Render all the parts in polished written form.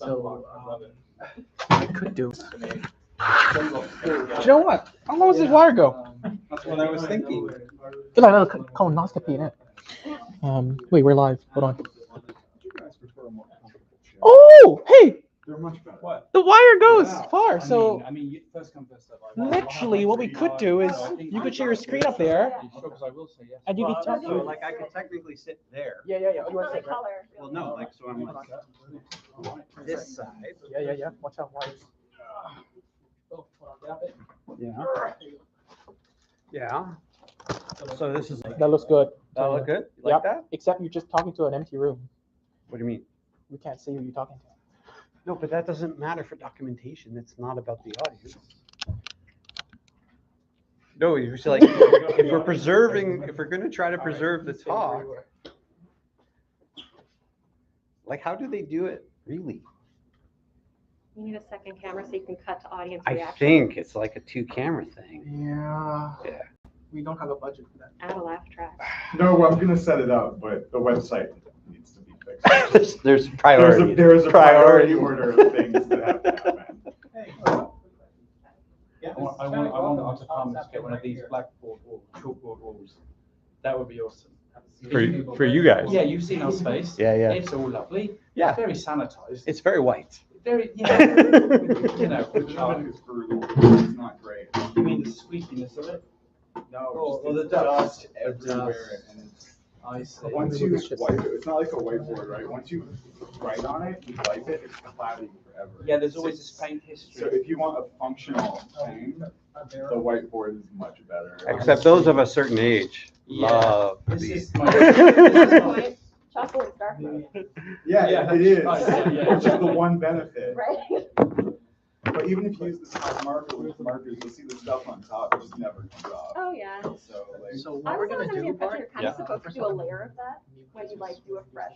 So I could do. Do you know what? How long does this wire go? That's what I was thinking. Feel like a little colonoscopy in it. Wait, we're live. Hold on. Oh, hey! They're much better. What? The wire goes far. So I mean, first come first serve. literally, what we could do is you could share your screen up there, Because I will say yes. and you could talk. So like I could technically sit there. Yeah. Oh, you want to sit, right? Well, no, like so I'm like this side. Yeah. Watch out, wires. Yeah. Yeah. So this is. That looks good. That look good? You like that? Except you're just talking to an empty room. What do you mean? We can't see who you're talking to. No, but that doesn't matter for documentation. It's not about the audience. No, you're just like if we're going to try to preserve the talk. Like, how do they do it really? You need a second camera so you can cut to audience I reaction. think it's like a 2-camera thing. Yeah. Yeah. We don't have a budget for that. Add a laugh track. No, well, I'm gonna set it up, but the website needs to be fixed. There's priority. There is a priority order of things that have to happen. I want to come and get one of these blackboard walls, chalkboard walls. That would be awesome. For you guys. Yeah, you've seen our space. Yeah. It's all lovely. Yeah. It's very sanitized. It's very white. Very, you know, The chalk is brutal. It's not great. You mean the squeakiness of it? No, Or the just dust. everywhere. And it's, I see. once you wipe it, it's not like a whiteboard, right? Once you write on it, you wipe it, it's cloudy forever. Yeah, there's always this paint So history. if you want a functional thing, the whiteboard is much better. Except those of a certain age love This these. is my. Chocolate dark mode, Yeah, it is, Yeah. which is the one benefit. right? But even if you use the top marker with markers, you'll see the stuff on top just never comes off. Oh, yeah. So like, So I what we're was gonna under the do, impression Bart? you're kind of supposed to do a layer of that when you like do a fresh.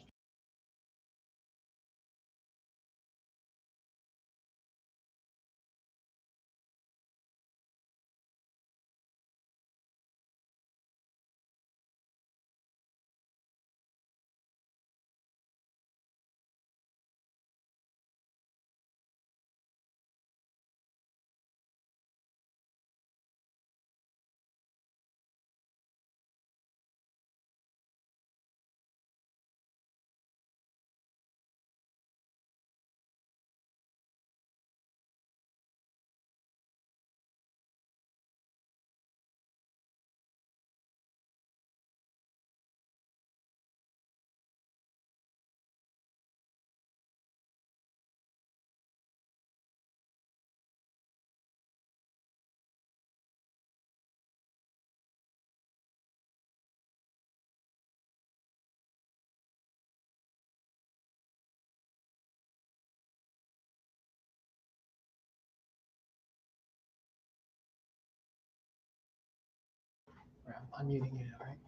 I'm unmuting you, all right?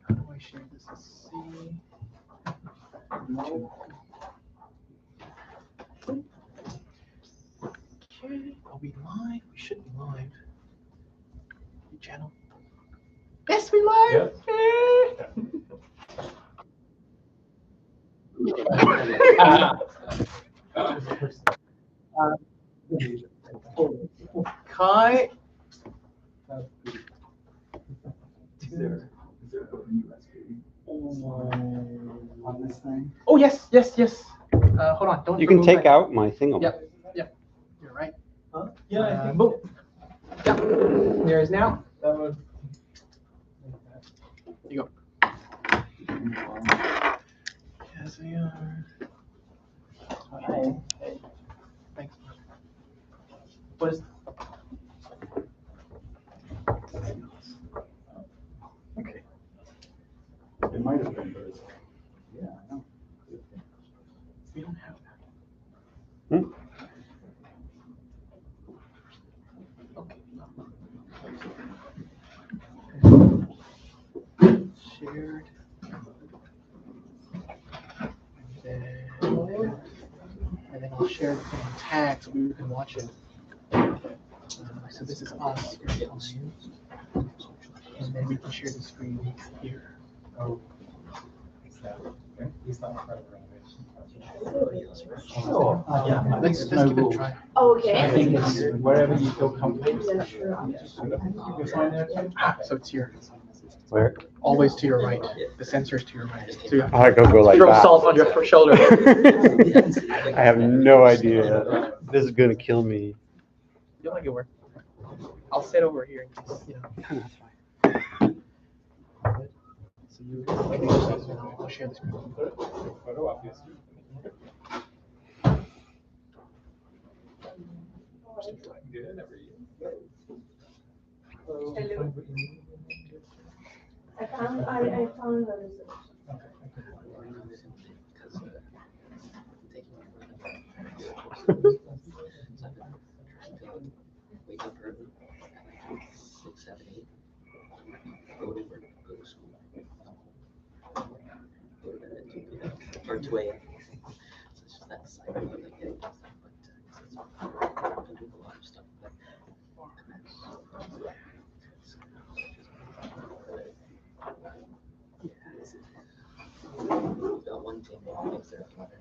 How do I share this? Let's see. Okay, are we live? We should be live. New channel. Yes, we live. Kai. is there a USB on this thing? Oh, yes. Hold on. Don't. You can remove take my- out my thing. Yep. You're right. Huh? Yeah, I think. Boom. Yep. There is now. That would. You go. Yes, we are. Hey. Thanks. What is? Okay. It might have been yours. Yeah, I know. We don't have that. Hmm? Okay. Shared. And then I'll share the thing in tag so we can watch it. So this is us. And then we can share the screen here. Oh. Okay. He's not part of the renovation. Sure. Yeah. Let's give it a try. Oh, okay. I think it's wherever you feel comfortable. Yeah, sure. You're fine there. So it's here. Where? Always to your right. The sensor's to your right. So you have I go like throw that. salt on your shoulder. I have no idea. This is gonna kill me. You'll make it work. I'll sit over here in case, you know. That's fine. So you I'll share the screen. Photo up, yes. Good, every year. Hello. I found the resolution. Wake up early, like 6, 7, 8. Go to work, go to school. Go to bed at 2 p.m. or 2 a.m. So it's just that cycle of like getting stuff, but I've been doing a lot of stuff. But, we've got one thing that makes there another.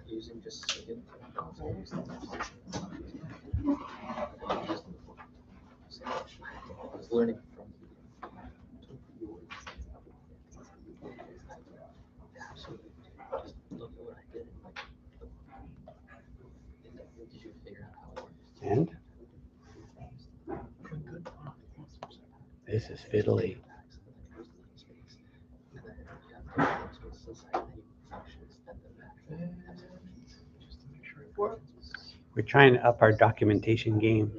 Using just again, I was learning from absolutely just look at what I did and like, did you figure out how it works? And this is fiddly. We're trying to up our documentation game.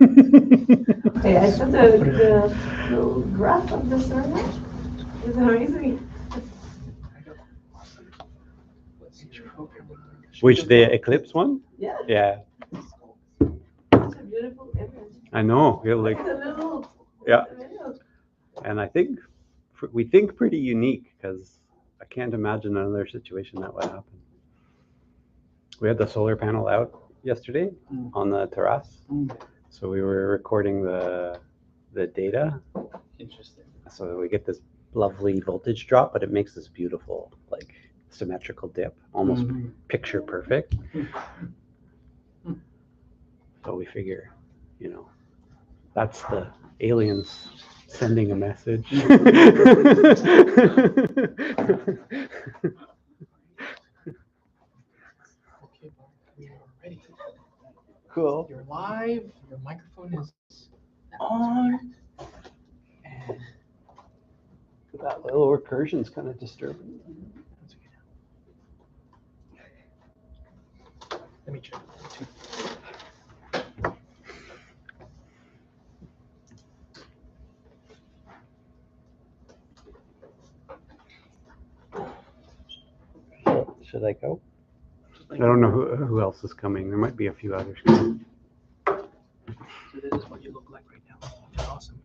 Okay, I saw the little graph of the server. It's amazing. Which, the Eclipse one? Yeah, Yeah, it's a beautiful image. I know. You're like, The little. yeah. the middle. And I think we think pretty unique because I can't imagine another situation that would happen. We had the solar panel out yesterday on the terrace, so we were recording the data. Interesting. So we get this lovely voltage drop, but it makes this beautiful, like, symmetrical dip, almost picture perfect. So we figure, you know, that's the aliens sending a message. Okay, Bart, we are ready. Cool. You're live. Your microphone is on. And That little recursion's kind of disturbing. that's okay now. Let me check. Should I go? I don't know who else is coming. There might be a few others coming. So this is what you look like right now. Which is awesome.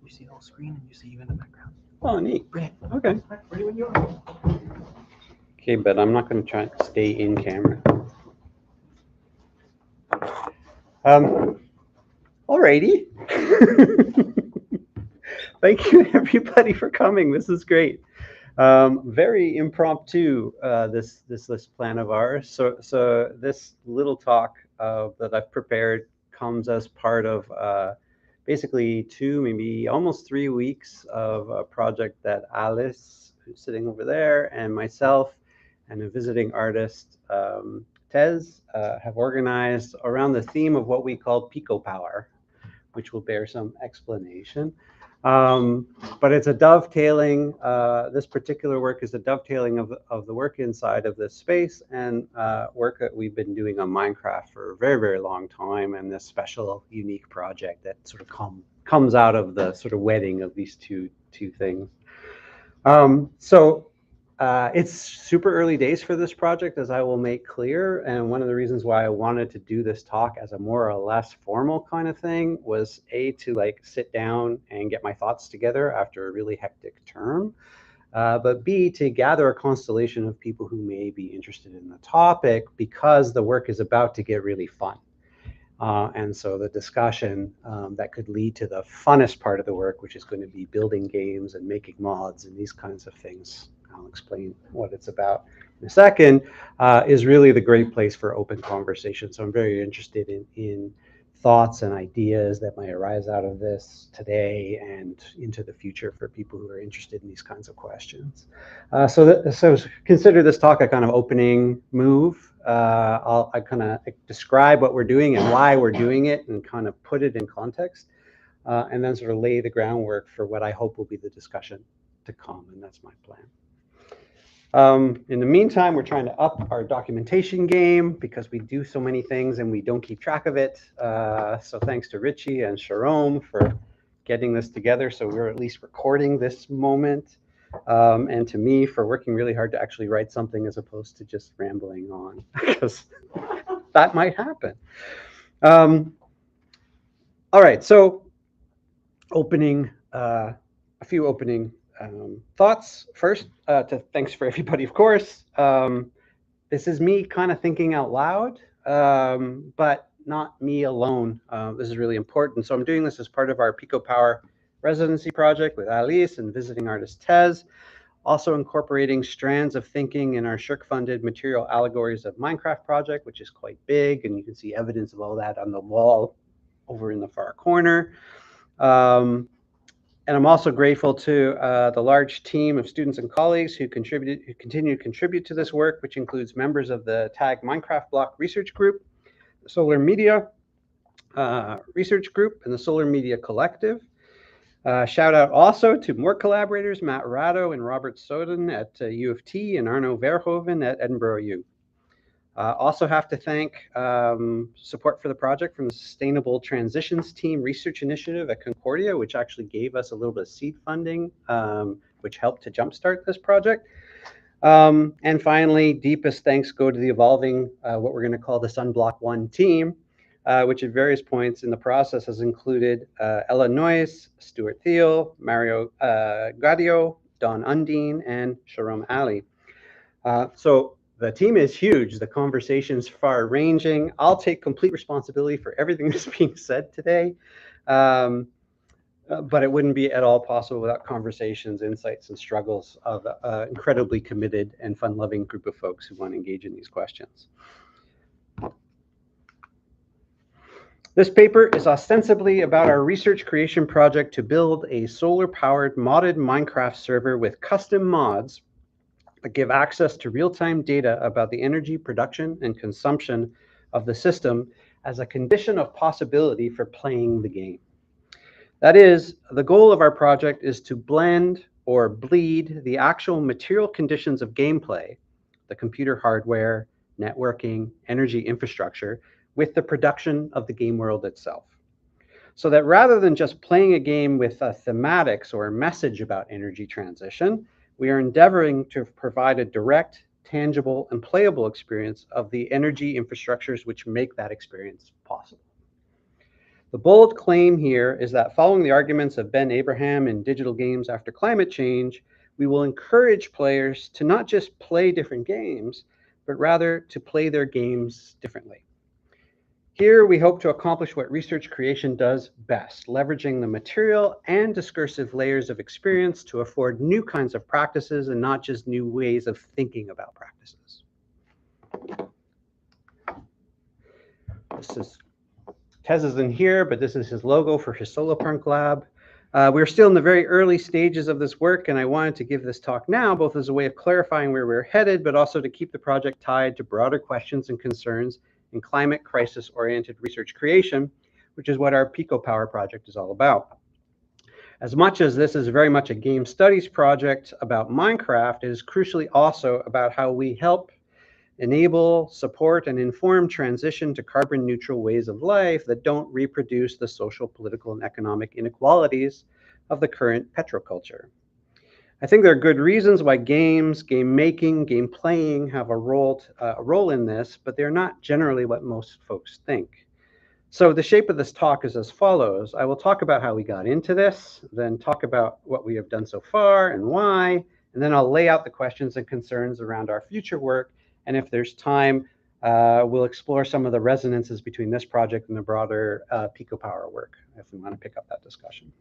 You see the whole screen and you see you in the background. Oh, neat. Brilliant. Okay. Ready when you are. Okay, but I'm not going to try and stay in camera. Alrighty. Thank you, everybody, for coming. This is great. Very impromptu, this plan of ours. So this little talk that I've prepared comes as part of basically 2, maybe almost 3 weeks of a project that Alice, who's sitting over there, and myself, and a visiting artist, Tez, have organized around the theme of what we call Pico Power, which will bear some explanation. But it's a dovetailing, this particular work is a dovetailing of the work inside of this space and work that we've been doing on Minecraft for a very, very long time, and this special, unique project that sort of comes out of the sort of wedding of these two things. It's super early days for this project, as I will make clear, and one of the reasons why I wanted to do this talk as a more or less formal kind of thing was to like sit down and get my thoughts together after a really hectic term, but B, to gather a constellation of people who may be interested in the topic because the work is about to get really fun. And so the discussion that could lead to the funnest part of the work, which is going to be building games and making mods and these kinds of things. I'll explain what it's about in a second, is really the great place for open conversation. So I'm very interested in thoughts and ideas that might arise out of this today and into the future for people who are interested in these kinds of questions. So consider this talk a kind of opening move. I kind of describe what we're doing and why we're doing it and kind of put it in context, and then sort of lay the groundwork for what I hope will be the discussion to come, and that's my plan. In the meantime, we're trying to up our documentation game because we do so many things and we don't keep track of it. So thanks to Richie and Sharon for getting this together. So we're at least recording this moment. And to me for working really hard to actually write something as opposed to just rambling on, because that might happen. All right, so a few opening thoughts. First, thanks for everybody, of course. This is me kind of thinking out loud, but not me alone. This is really important. So I'm doing this as part of our Pico Power residency project with Alice and visiting artist Tez, also incorporating strands of thinking in our SSHRC-funded Material Allegories of Minecraft project, which is quite big, and you can see evidence of all that on the wall over in the far corner. And I'm also grateful to the large team of students and colleagues who continue to contribute to this work, which includes members of the TAG Minecraft Block Research Group, the Solar Media Research Group, and the Solar Media Collective. Shout out also to more collaborators, Matt Ratto and Robert Soden at U of T and Arno Verhoeven at Edinburgh U. Also have to thank support for the project from the Sustainable Transitions Team Research Initiative at Concordia, which actually gave us a little bit of seed funding, which helped to jumpstart this project. And finally, deepest thanks go to the evolving, what we're going to call the SunBlock 1 team, which at various points in the process has included Ella Noyes, Stuart Thiel, Mario Gadio, Don Undine, and Sharon Ali. So the team is huge. The conversation's far-ranging. I'll take complete responsibility for everything that's being said today, but it wouldn't be at all possible without conversations, insights, and struggles of an incredibly committed and fun-loving group of folks who want to engage in these questions. This paper is ostensibly about our research creation project to build a solar-powered modded Minecraft server with custom mods that give access to real-time data about the energy production and consumption of the system as a condition of possibility for playing the game. That is, the goal of our project is to blend or bleed the actual material conditions of gameplay, the computer hardware, networking, energy infrastructure, with the production of the game world itself. So that rather than just playing a game with thematics or a message about energy transition, we are endeavoring to provide a direct, tangible, and playable experience of the energy infrastructures which make that experience possible. The bold claim here is that following the arguments of Ben Abraham in Digital Games After Climate Change, we will encourage players to not just play different games, but rather to play their games differently. Here, we hope to accomplish what research creation does best, leveraging the material and discursive layers of experience to afford new kinds of practices and not just new ways of thinking about practices. Tez isn't here, but this is his logo for his Solarpunk lab. We're still in the very early stages of this work, and I wanted to give this talk now, both as a way of clarifying where we're headed, but also to keep the project tied to broader questions and concerns in climate crisis-oriented research creation, which is what our Pico Power project is all about. As much as this is very much a game studies project about Minecraft, it is crucially also about how we help enable, support, and inform transition to carbon-neutral ways of life that don't reproduce the social, political, and economic inequalities of the current petroculture. I think there are good reasons why games, game making, game playing have a role in this, but they're not generally what most folks think. So the shape of this talk is as follows. I will talk about how we got into this, then talk about what we have done so far and why, And then I'll lay out the questions and concerns around our future work. And if there's time, we'll explore some of the resonances between this project and the broader Pico Power work, if we want to pick up that discussion.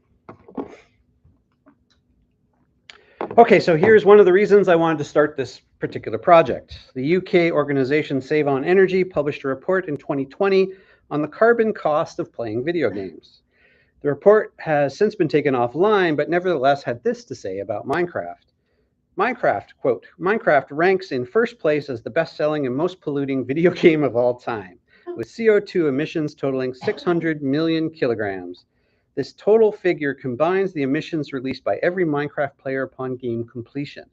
Okay, so here's one of the reasons I wanted to start this particular project. The UK organization Save On Energy published a report in 2020 on the carbon cost of playing video games. The report has since been taken offline, but nevertheless had this to say about Minecraft. Minecraft, quote, Minecraft ranks in first place as the best-selling and most polluting video game of all time, with CO2 emissions totaling 600 million kilograms. This total figure combines the emissions released by every Minecraft player upon game completion.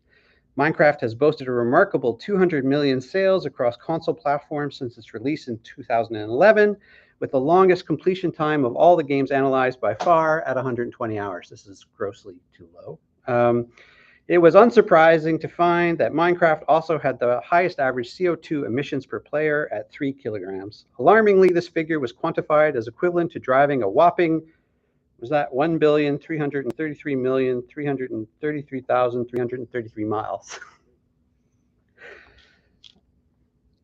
Minecraft has boasted a remarkable 200 million sales across console platforms since its release in 2011, with the longest completion time of all the games analyzed by far at 120 hours. This is grossly too low. It was unsurprising to find that Minecraft also had the highest average CO2 emissions per player at 3 kilograms. Alarmingly, this figure was quantified as equivalent to driving a whopping, was that 1,333,333,333 miles.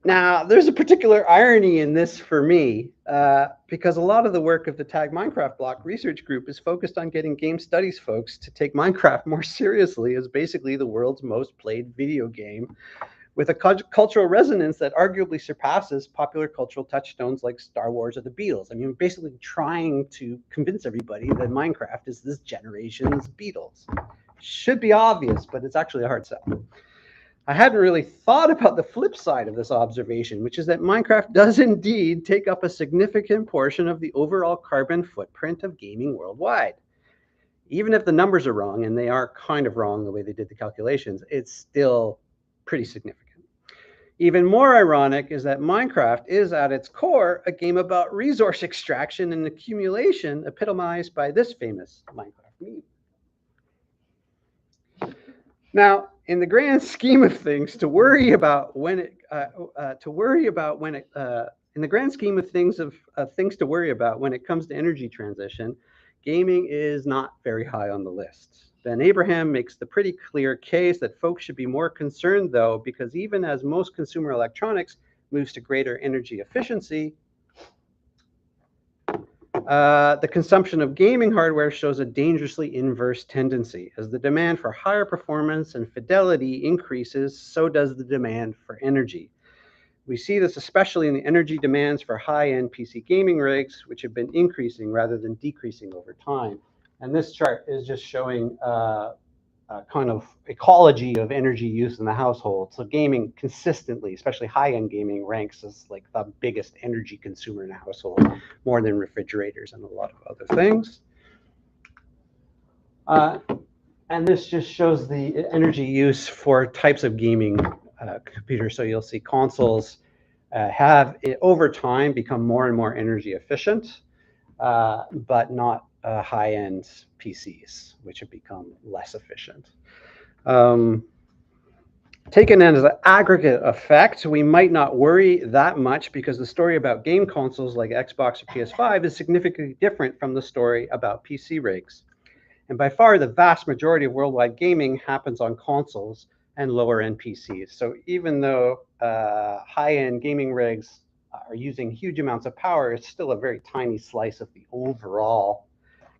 Now, there's a particular irony in this for me, because a lot of the work of the Tag Minecraft Block research group is focused on getting game studies folks to take Minecraft more seriously as basically the world's most played video game, with a cultural resonance that arguably surpasses popular cultural touchstones like Star Wars or the Beatles. I mean, basically trying to convince everybody that Minecraft is this generation's Beatles. Should be obvious, but it's actually a hard sell. I hadn't really thought about the flip side of this observation, which is that Minecraft does indeed take up a significant portion of the overall carbon footprint of gaming worldwide. Even if the numbers are wrong, and they are kind of wrong the way they did the calculations, it's still pretty significant. Even more ironic is that Minecraft is at its core a game about resource extraction and accumulation, epitomized by this famous Minecraft meme. Now, in the grand scheme of things, in the grand scheme of things to worry about when it comes to energy transition, gaming is not very high on the list. Ben Abraham makes the pretty clear case that folks should be more concerned, though, because even as most consumer electronics moves to greater energy efficiency, the consumption of gaming hardware shows a dangerously inverse tendency. As the demand for higher performance and fidelity increases, so does the demand for energy. We see this especially in the energy demands for high-end PC gaming rigs, which have been increasing rather than decreasing over time. And this chart is just showing kind of ecology of energy use in the household. So gaming consistently, especially high-end gaming, ranks as like the biggest energy consumer in a household, more than refrigerators and a lot of other things. And this just shows the energy use for types of gaming computers. So you'll see consoles have, over time, become more and more energy efficient, but not high-end PCs, which have become less efficient. Taken as an aggregate effect, we might not worry that much because the story about game consoles like Xbox or PS5 is significantly different from the story about PC rigs. And by far, the vast majority of worldwide gaming happens on consoles and lower-end PCs. So even though high-end gaming rigs are using huge amounts of power, it's still a very tiny slice of the overall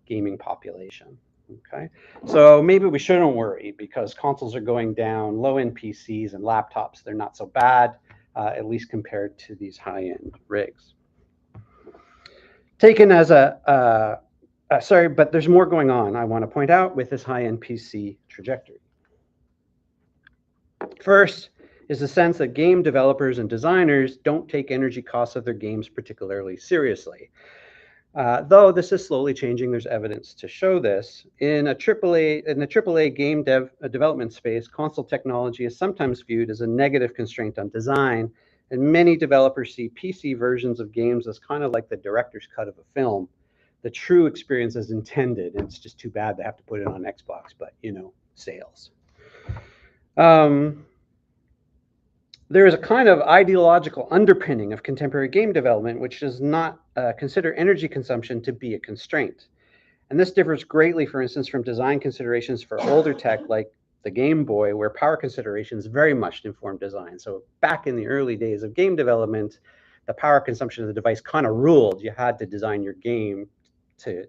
gaming population. Okay, so maybe we shouldn't worry because consoles are going down, low-end PCs and laptops, they're not so bad, at least compared to these high-end rigs. Taken as a, sorry, but there's more going on, I want to point out, with this high-end PC trajectory. First is the sense that game developers and designers don't take energy costs of their games particularly seriously. Though this is slowly changing, there's evidence to show this. In the AAA game development space, console technology is sometimes viewed as a negative constraint on design, and many developers see PC versions of games as kind of like the director's cut of a film. The true experience is intended, and it's just too bad they have to put it on Xbox, but you know, sales. There is a kind of ideological underpinning of contemporary game development, which does not consider energy consumption to be a constraint. And this differs greatly, for instance, from design considerations for older tech like the Game Boy, where power considerations very much informed design. So back in the early days of game development, the power consumption of the device kind of ruled. You had to design your game to,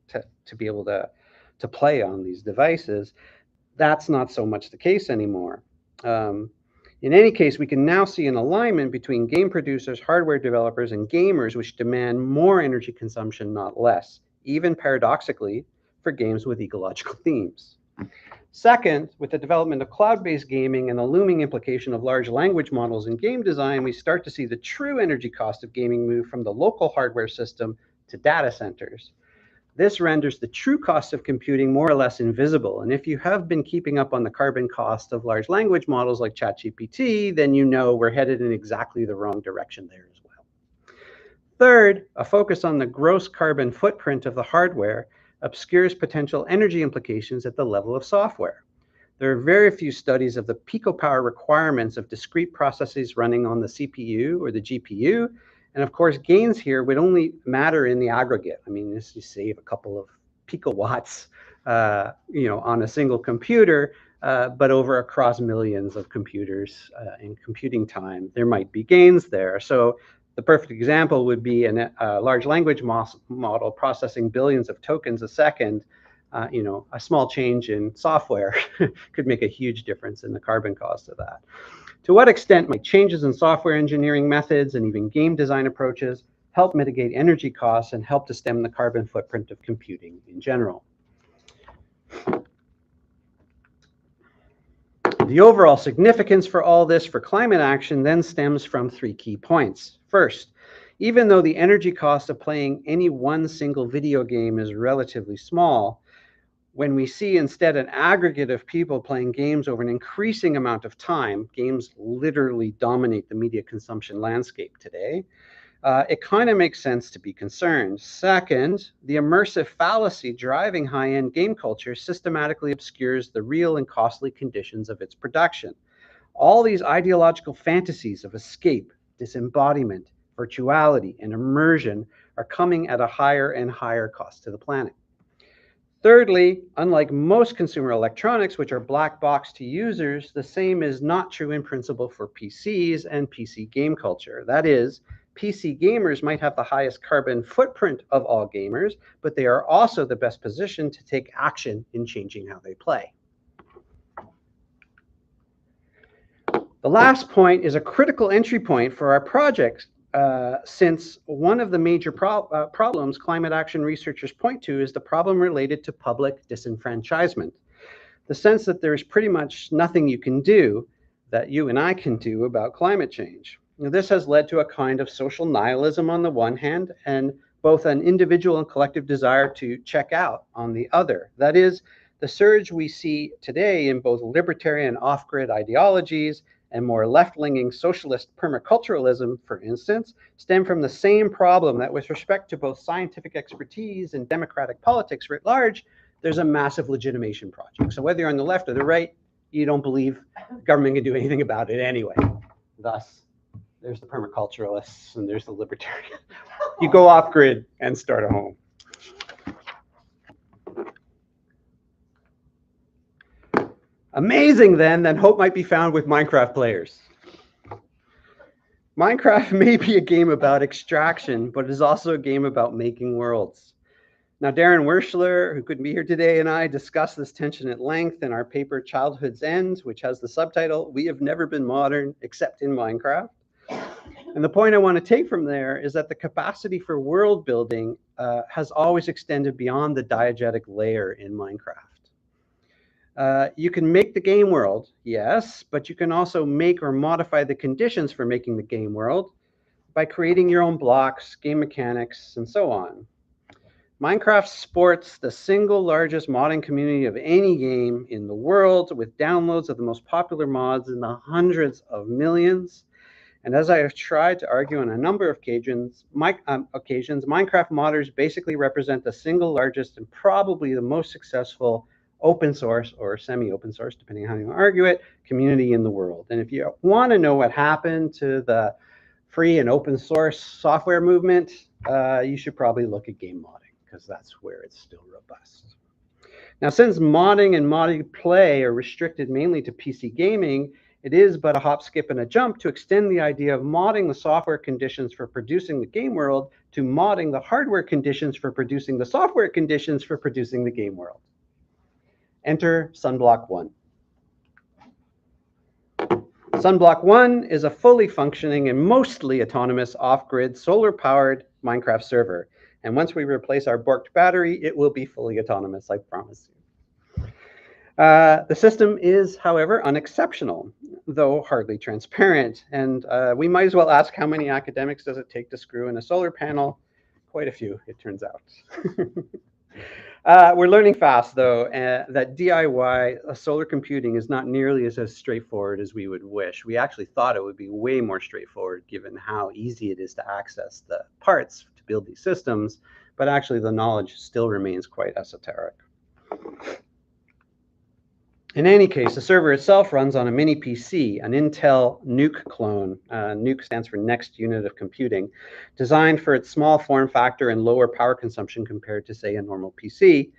to be able to play on these devices. That's not so much the case anymore. In any case, we can now see an alignment between game producers, hardware developers, and gamers, which demand more energy consumption, not less, even paradoxically, for games with ecological themes. Second, with the development of cloud-based gaming and the looming implication of large language models in game design, we start to see the true energy cost of gaming move from the local hardware system to data centers. This renders the true cost of computing more or less invisible. And if you have been keeping up on the carbon cost of large language models like ChatGPT, then you know we're headed in exactly the wrong direction there as well. Third, a focus on the gross carbon footprint of the hardware obscures potential energy implications at the level of software. There are very few studies of the picopower requirements of discrete processes running on the CPU or the GPU. And of course, gains here would only matter in the aggregate. I mean, this you save a couple of picowatts, on a single computer, but across millions of computers in computing time, there might be gains there. So the perfect example would be a large language model processing billions of tokens a second. A small change in software could make a huge difference in the carbon cost of that. To what extent might changes in software engineering methods and even game design approaches help mitigate energy costs and help to stem the carbon footprint of computing in general? The overall significance for all this for climate action then stems from three key points. First, even though the energy cost of playing any one single video game is relatively small, when we see instead an aggregate of people playing games over an increasing amount of time, games literally dominate the media consumption landscape today, it kind of makes sense to be concerned. Second, the immersive fallacy driving high-end game culture systematically obscures the real and costly conditions of its production. All these ideological fantasies of escape, disembodiment, virtuality, and immersion are coming at a higher and higher cost to the planet. Thirdly, unlike most consumer electronics, which are black box to users, the same is not true in principle for PCs and PC game culture. That is, PC gamers might have the highest carbon footprint of all gamers, but they are also the best positioned to take action in changing how they play. The last point is a critical entry point for our project, since one of the major problems climate action researchers point to is the problem related to public disenfranchisement. The sense that there's pretty much nothing you can do, that you and I can do about climate change. This has led to a kind of social nihilism on the one hand, and both an individual and collective desire to check out on the other. That is, the surge we see today in both libertarian off-grid ideologies and more left-leaning socialist permaculturalism, for instance, stem from the same problem that with respect to both scientific expertise and democratic politics writ large, there's a massive legitimation project. So whether you're on the left or the right, you don't believe the government can do anything about it anyway. Thus, there's the permaculturalists and there's the libertarian. You go off-grid and start a home. Amazing then that hope might be found with Minecraft players. Minecraft may be a game about extraction, but it is also a game about making worlds. Now, Darren Werschler, who couldn't be here today, and I discussed this tension at length in our paper Childhood's End, which has the subtitle, "We Have Never Been Modern Except in Minecraft." And the point I want to take from there is that the capacity for world building has always extended beyond the diegetic layer in Minecraft. You can make the game world, yes, but you can also make or modify the conditions for making the game world by creating your own blocks, game mechanics, and so on. Minecraft sports the single largest modding community of any game in the world, with downloads of the most popular mods in the hundreds of millions. And as I have tried to argue on a number of occasions, Minecraft modders basically represent the single largest and probably the most successful open source or semi-open source, depending on how you argue it, community in the world. And if you want to know what happened to the free and open source software movement, you should probably look at game modding, because that's where it's still robust. Now, since modding and modded play are restricted mainly to PC gaming, it is but a hop, skip, and a jump to extend the idea of modding the software conditions for producing the game world to modding the hardware conditions for producing the software conditions for producing the game world. Enter SunBlock 1. SunBlock 1 is a fully functioning and mostly autonomous off-grid solar-powered Minecraft server. And once we replace our borked battery, it will be fully autonomous, I promise you. The system is, however, unexceptional, though hardly transparent. And we might as well ask, how many academics does it take to screw in a solar panel? Quite a few, it turns out. We're learning fast, though, that DIY solar computing is not nearly as straightforward as we would wish. We actually thought it would be way more straightforward given how easy it is to access the parts to build these systems, but actually the knowledge still remains quite esoteric. In any case, the server itself runs on a mini PC, an Intel NUC clone. NUC stands for Next Unit of Computing, designed for its small form factor and lower power consumption compared to, say, a normal PC.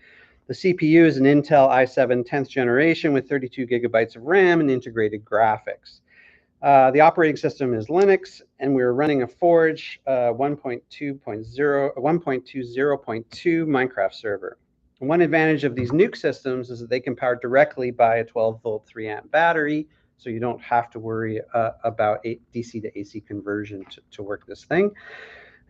The CPU is an Intel i7 10th generation with 32 gigabytes of RAM and integrated graphics. The operating system is Linux, and we're running a Forge 1.20.2 Minecraft server. One advantage of these NUC systems is that they can power directly by a 12-volt 3-amp battery, so you don't have to worry about DC to AC conversion to work this thing.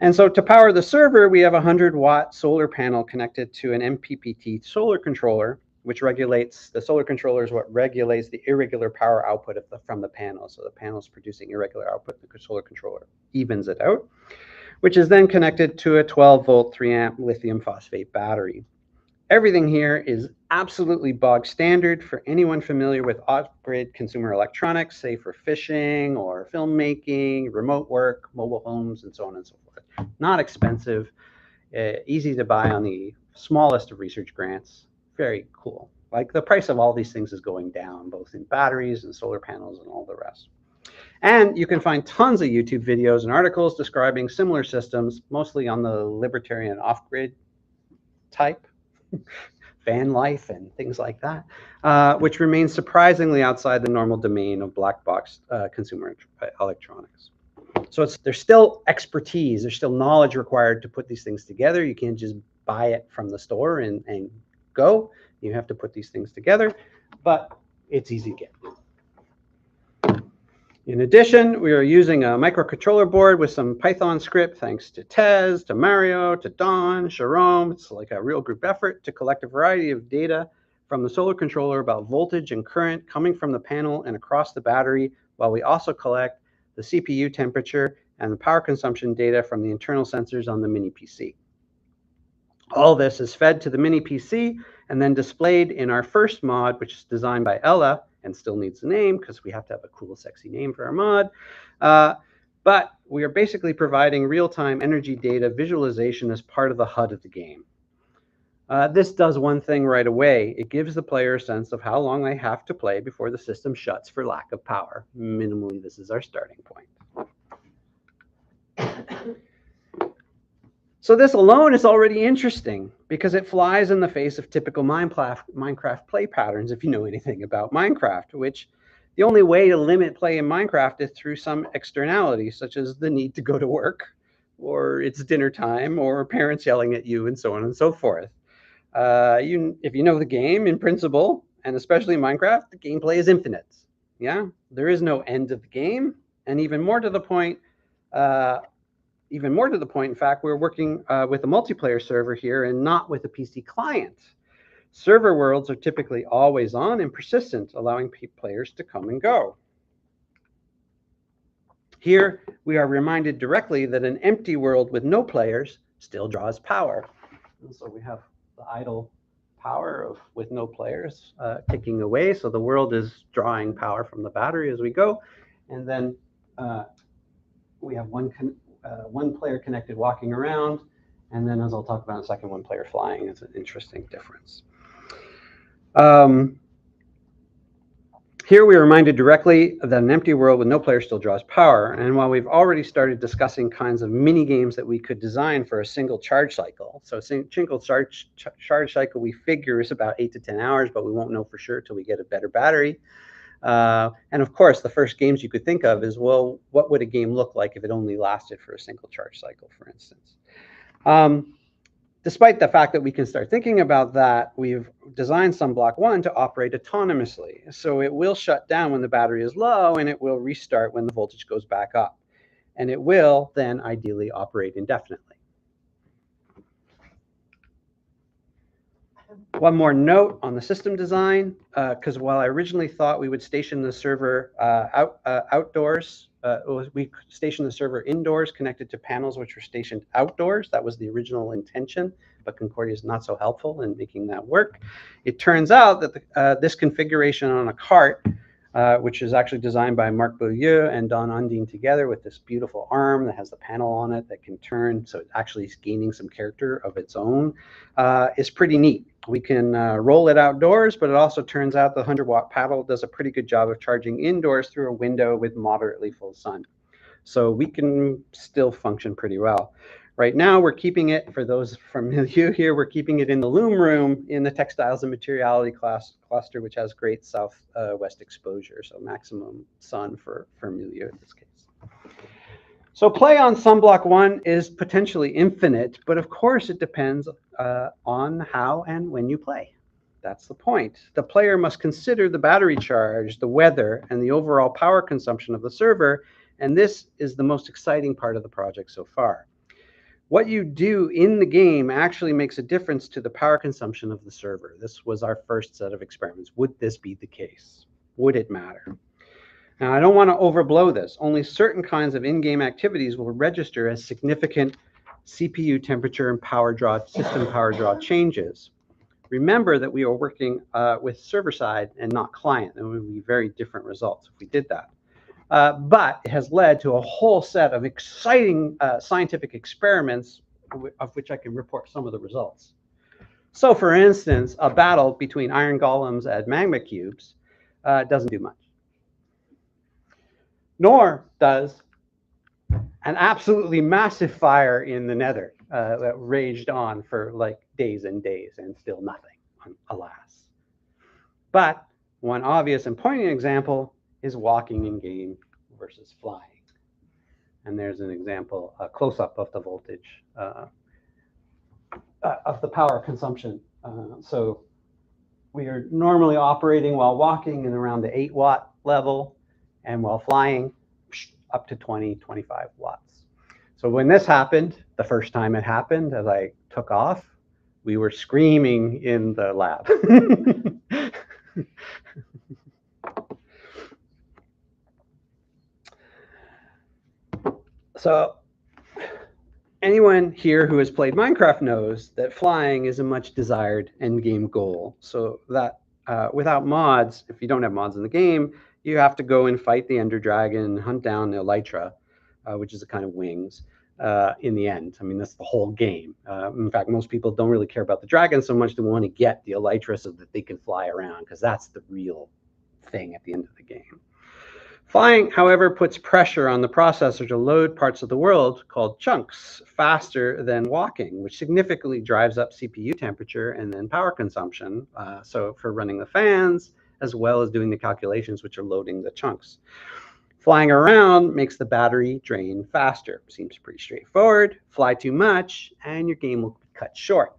And so to power the server, we have a 100-watt solar panel connected to an MPPT solar controller, which regulates, the solar controller is what regulates the irregular power output from the panel. So the panel is producing irregular output, the solar controller evens it out, which is then connected to a 12-volt 3-amp lithium phosphate battery. Everything here is absolutely bog standard for anyone familiar with off-grid consumer electronics, say for fishing or filmmaking, remote work, mobile homes, and so on and so forth. Not expensive, easy to buy on the smallest of research grants. Very cool. Like the price of all these things is going down, both in batteries and solar panels and all the rest. And you can find tons of YouTube videos and articles describing similar systems, mostly on the libertarian off-grid type, van life and things like that, which remains surprisingly outside the normal domain of black box consumer electronics. So there's still expertise, there's still knowledge required to put these things together. You can't just buy it from the store and go. You have to put these things together, but it's easy to get. In addition, we are using a microcontroller board with some Python script, thanks to Tez, to Mario, to Don, Jerome. It's like a real group effort to collect a variety of data from the solar controller about voltage and current coming from the panel and across the battery, while we also collect the CPU temperature and the power consumption data from the internal sensors on the mini PC. All this is fed to the mini PC and then displayed in our first mod, which is designed by Ella and still needs a name because we have to have a cool, sexy name for our mod. But we are basically providing real-time energy data visualization as part of the HUD of the game. This does one thing right away. It gives the player a sense of how long they have to play before the system shuts for lack of power. Minimally, this is our starting point. So this alone is already interesting because it flies in the face of typical Minecraft play patterns, if you know anything about Minecraft, which the only way to limit play in Minecraft is through some externality, such as the need to go to work, or it's dinner time, or parents yelling at you, and so on and so forth. If you know the game, in principle, and especially in Minecraft, the gameplay is infinite. Yeah, there is no end of the game, and even more to the point, in fact, we're working with a multiplayer server here and not with a PC client. Server worlds are typically always on and persistent, allowing players to come and go. Here, we are reminded directly that an empty world with no players still draws power. And so we have the idle power with no players ticking away. So the world is drawing power from the battery as we go. And then we have one player connected walking around, and then, as I'll talk about in a second, one player flying. It's an interesting difference. Here we are reminded directly that an empty world with no player still draws power. And while we've already started discussing kinds of mini games that we could design for a single charge cycle, so a single charge cycle we figure is about 8 to 10 hours, but we won't know for sure till we get a better battery. And of course, the first games you could think of is, well, what would a game look like if it only lasted for a single charge cycle, for instance? Despite the fact that we can start thinking about that, we've designed SunBlock 1 to operate autonomously. So it will shut down when the battery is low, and it will restart when the voltage goes back up. And it will then ideally operate indefinitely. One more note on the system design, because while I originally thought we would station the server outdoors, we stationed the server indoors connected to panels which were stationed outdoors. That was the original intention, but Concordia is not so helpful in making that work. It turns out that this configuration on a cart, which is actually designed by Marc Beaulieu and Don Undine together with this beautiful arm that has the panel on it that can turn, so it actually is gaining some character of its own, is pretty neat. We can roll it outdoors, but it also turns out the 100-watt paddle does a pretty good job of charging indoors through a window with moderately full sun. So we can still function pretty well. Right now, we're keeping it, for those from Milieu here, we're keeping it in the loom room in the textiles and materiality cluster, which has great southwest exposure, so maximum sun for Milieu in this case. So play on SunBlock 1 is potentially infinite, but of course it depends on how and when you play. That's the point. The player must consider the battery charge, the weather, and the overall power consumption of the server, and this is the most exciting part of the project so far. What you do in the game actually makes a difference to the power consumption of the server. This was our first set of experiments. Would this be the case? Would it matter? Now, I don't want to overblow this. Only certain kinds of in-game activities will register as significant CPU temperature and system power draw changes. Remember that we are working with server-side and not client, and it would be very different results if we did that. But it has led to a whole set of exciting scientific experiments of which I can report some of the results. So, for instance, a battle between iron golems and magma cubes doesn't do much. Nor does an absolutely massive fire in the nether that raged on for like days and days and still nothing, alas. But one obvious and poignant example is walking in game versus flying. And there's an example, a close-up of the voltage, of the power consumption. So we are normally operating while walking in around the 8-watt level, and while flying, up to 20, 25 watts. So when this happened, the first time it happened, as I took off, we were screaming in the lab. So anyone here who has played Minecraft knows that flying is a much desired end-game goal. So that without mods, if you don't have mods in the game, you have to go and fight the Ender Dragon, hunt down the Elytra, which is a kind of wings, in the end. I mean, that's the whole game. In fact, most people don't really care about the dragon so much. They want to get the Elytra so that they can fly around, because that's the real thing at the end of the game. Flying, however, puts pressure on the processor to load parts of the world called chunks faster than walking, which significantly drives up CPU temperature and then power consumption. So for running the fans, as well as doing the calculations which are loading the chunks. Flying around makes the battery drain faster. Seems pretty straightforward. Fly too much, and your game will be cut short.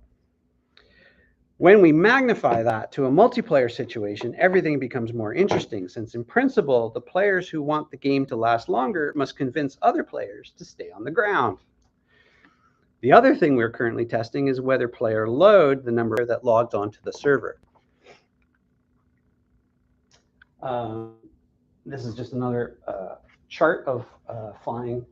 When we magnify that to a multiplayer situation, everything becomes more interesting, since in principle, the players who want the game to last longer must convince other players to stay on the ground. The other thing we're currently testing is whether player load, the number that logs onto the server. This is just another chart of flying